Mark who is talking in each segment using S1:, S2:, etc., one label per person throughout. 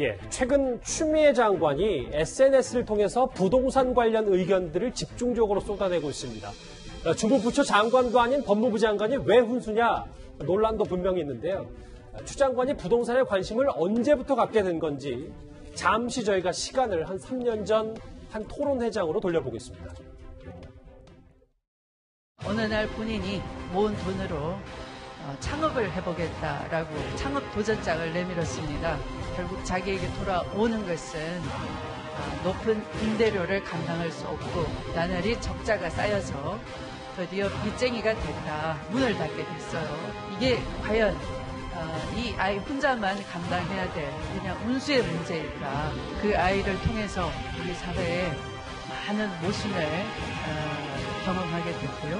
S1: 예, 최근 추미애 장관이 SNS를 통해서 부동산 관련 의견들을 집중적으로 쏟아내고 있습니다. 주무부처 장관도 아닌 법무부 장관이 왜 훈수냐 논란도 분명히 있는데요. 추 장관이 부동산에 관심을 언제부터 갖게 된 건지 잠시 저희가 시간을 한 3년 전 한 토론회장으로 돌려보겠습니다.
S2: 어느 날 본인이 모은 돈으로 창업을 해보겠다라고 창업 도전장을 내밀었습니다. 결국 자기에게 돌아오는 것은 높은 임대료를 감당할 수 없고 나날이 적자가 쌓여서 드디어 빚쟁이가 됐다. 문을 닫게 됐어요. 이게 과연 이 아이 혼자만 감당해야 될 그냥 운수의 문제일까. 그 아이를 통해서 우리 사회에 많은 모순을 경험하게 됐고요.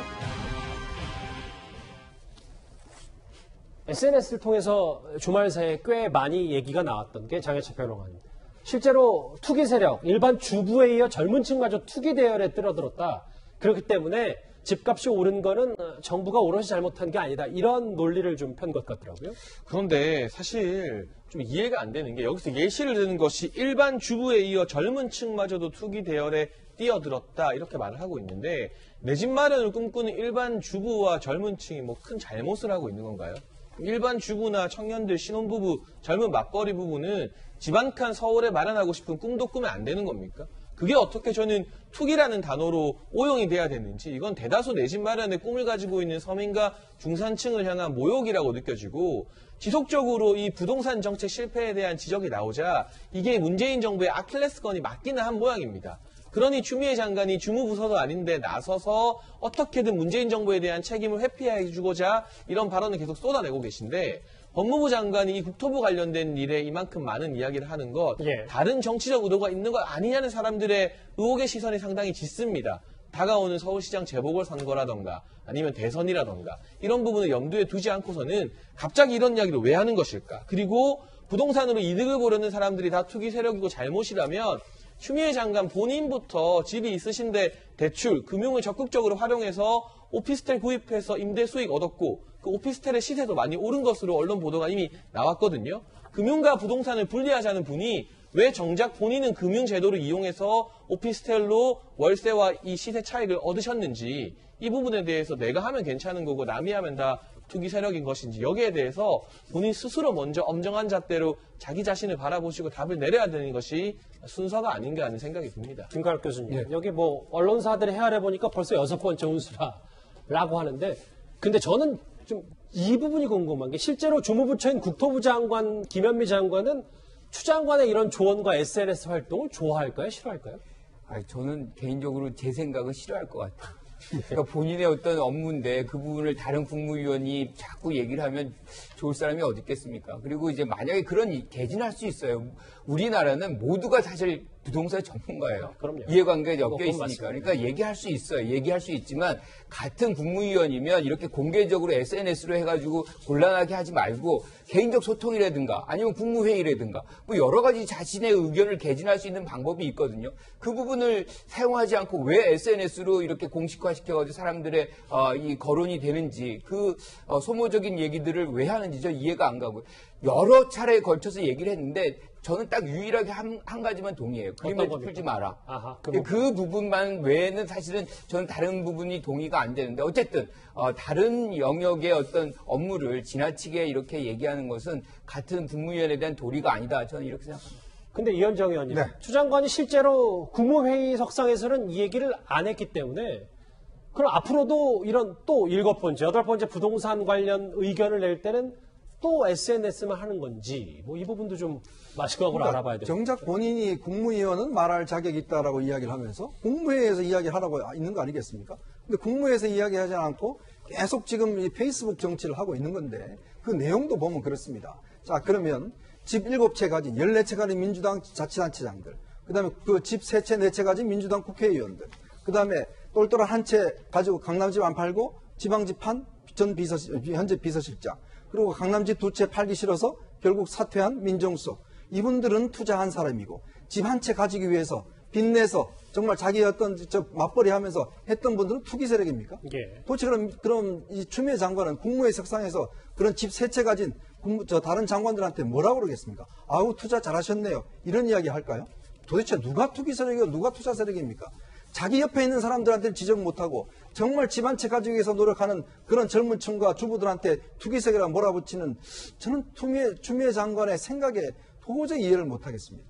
S1: SNS를 통해서 주말 사이에 꽤 많이 얘기가 나왔던 게 장혜철 평론가님. 실제로 투기 세력, 일반 주부에 이어 젊은 층마저 투기 대열에 뛰어들었다. 그렇기 때문에 집값이 오른 거는 정부가 오롯이 잘못한 게 아니다. 이런 논리를 좀 편 것 같더라고요.
S3: 그런데 사실 좀 이해가 안 되는 게 여기서 예시를 드는 것이 일반 주부에 이어 젊은 층마저도 투기 대열에 뛰어들었다 이렇게 말을 하고 있는데 내 집 마련을 꿈꾸는 일반 주부와 젊은 층이 뭐 큰 잘못을 하고 있는 건가요? 일반 주부나 청년들, 신혼부부, 젊은 맞벌이 부부는 집 한 칸 서울에 마련하고 싶은 꿈도 꾸면 안 되는 겁니까? 그게 어떻게 저는 투기라는 단어로 오용이 돼야 되는지 이건 대다수 내 집 마련의 꿈을 가지고 있는 서민과 중산층을 향한 모욕이라고 느껴지고 지속적으로 이 부동산 정책 실패에 대한 지적이 나오자 이게 문재인 정부의 아킬레스건이 맞기는 한 모양입니다. 그러니 추미애 장관이 주무부서도 아닌데 나서서 어떻게든 문재인 정부에 대한 책임을 회피해주고자 이런 발언을 계속 쏟아내고 계신데 법무부 장관이 이 국토부 관련된 일에 이만큼 많은 이야기를 하는 것 다른 정치적 의도가 있는 것 아니냐는 사람들의 의혹의 시선이 상당히 짙습니다. 다가오는 서울시장 재보궐선거라던가 아니면 대선이라던가 이런 부분을 염두에 두지 않고서는 갑자기 이런 이야기를 왜 하는 것일까? 그리고 부동산으로 이득을 보려는 사람들이 다 투기 세력이고 잘못이라면 추미애 장관 본인부터 집이 있으신데 대출, 금융을 적극적으로 활용해서 오피스텔 구입해서 임대 수익 얻었고 그 오피스텔의 시세도 많이 오른 것으로 언론 보도가 이미 나왔거든요. 금융과 부동산을 분리하자는 분이 왜 정작 본인은 금융제도를 이용해서 오피스텔로 월세와 이 시세 차익을 얻으셨는지 이 부분에 대해서 내가 하면 괜찮은 거고 남이 하면 다 투기 세력인 것인지 여기에 대해서 본인 스스로 먼저 엄정한 잣대로 자기 자신을 바라보시고 답을 내려야 되는 것이 순서가 아닌가 하는 생각이 듭니다.
S1: 김가람 교수님, 여기 뭐 언론사들이 헤아려보니까 벌써 6번째 운수라고 하는데 근데 저는 좀 이 부분이 궁금한 게 실제로 주무부처인 국토부 장관 김현미 장관은 추 장관의 이런 조언과 SNS 활동을 좋아할까요? 싫어할까요?
S4: 저는 개인적으로 제 생각은 싫어할 것 같아요. 그러니까 본인의 어떤 업무인데 그 부분을 다른 국무위원이 자꾸 얘기를 하면 좋을 사람이 어디 있겠습니까? 그리고 이제 만약에 그런 개진할 수 있어요. 우리나라는 모두가 사실 부동산 전문가예요.
S1: 그럼요.
S4: 이해관계가 엮여 있으니까. 그러니까 얘기할 수 있어요. 얘기할 수 있지만 같은 국무위원이면 이렇게 공개적으로 SNS로 해가지고 곤란하게 하지 말고 개인적 소통이라든가 아니면 국무회의라든가 뭐 여러 가지 자신의 의견을 개진할 수 있는 방법이 있거든요. 그 부분을 사용하지 않고 왜 SNS로 이렇게 공식화시켜가지고 사람들의 이 거론이 되는지 그 소모적인 얘기들을 왜 하는지 저 이해가 안 가고요. 여러 차례에 걸쳐서 얘기를 했는데 저는 딱 유일하게 한 가지만 동의해요. 그림을 풀지 마라.
S1: 아하,
S4: 그 부분만 외에는 사실은 저는 다른 부분이 동의가 안 되는데 어쨌든 다른 영역의 어떤 업무를 지나치게 이렇게 얘기하는 것은 같은 국무위원에 대한 도리가 아니다. 저는 이렇게 생각합니다.
S1: 근데 이현정 의원님, 추 장관이 실제로 국무회의 석상에서는 이 얘기를 안 했기 때문에 그럼 앞으로도 이런 또 7번째, 8번째 부동산 관련 의견을 낼 때는 또 SNS만 하는 건지 뭐 이 부분도 좀 마지막으로 알아봐야 돼요.
S5: 정작 본인이 국무위원은 말할 자격이 있다라고 이야기를 하면서 국무회의에서 이야기하라고 있는 거 아니겠습니까? 근데 국무회의에서 이야기하지 않고 계속 지금 이 페이스북 정치를 하고 있는 건데 그 내용도 보면 그렇습니다. 자, 그러면 집 7채 가진 14채 가진 민주당 자치단체장들, 그다음에 그 집 3채, 4채 가진 민주당 국회의원들, 그다음에 똘똘한 한 채 가지고 강남집 안 팔고 지방집 판 현재 비서실장, 그리고 강남집 2채 팔기 싫어서 결국 사퇴한 민정수석. 이분들은 투자한 사람이고 집 한 채 가지기 위해서 빚내서 정말 자기의 어떤 맞벌이 하면서 했던 분들은 투기 세력입니까? 도대체 그럼 이 추미애 장관은 국무회의 석상에서 그런 집 3채 가진 다른 장관들한테 뭐라고 그러겠습니까? 아우, 투자 잘하셨네요. 이런 이야기 할까요? 도대체 누가 투기 세력이고 누가 투자 세력입니까? 자기 옆에 있는 사람들한테는 지적 못하고 정말 집 한 채 가지기 위해서 노력하는 그런 젊은 층과 주부들한테 투기 세력이라 몰아붙이는 저는 추미애 장관의 생각에 도저히 이해를 못하겠습니다.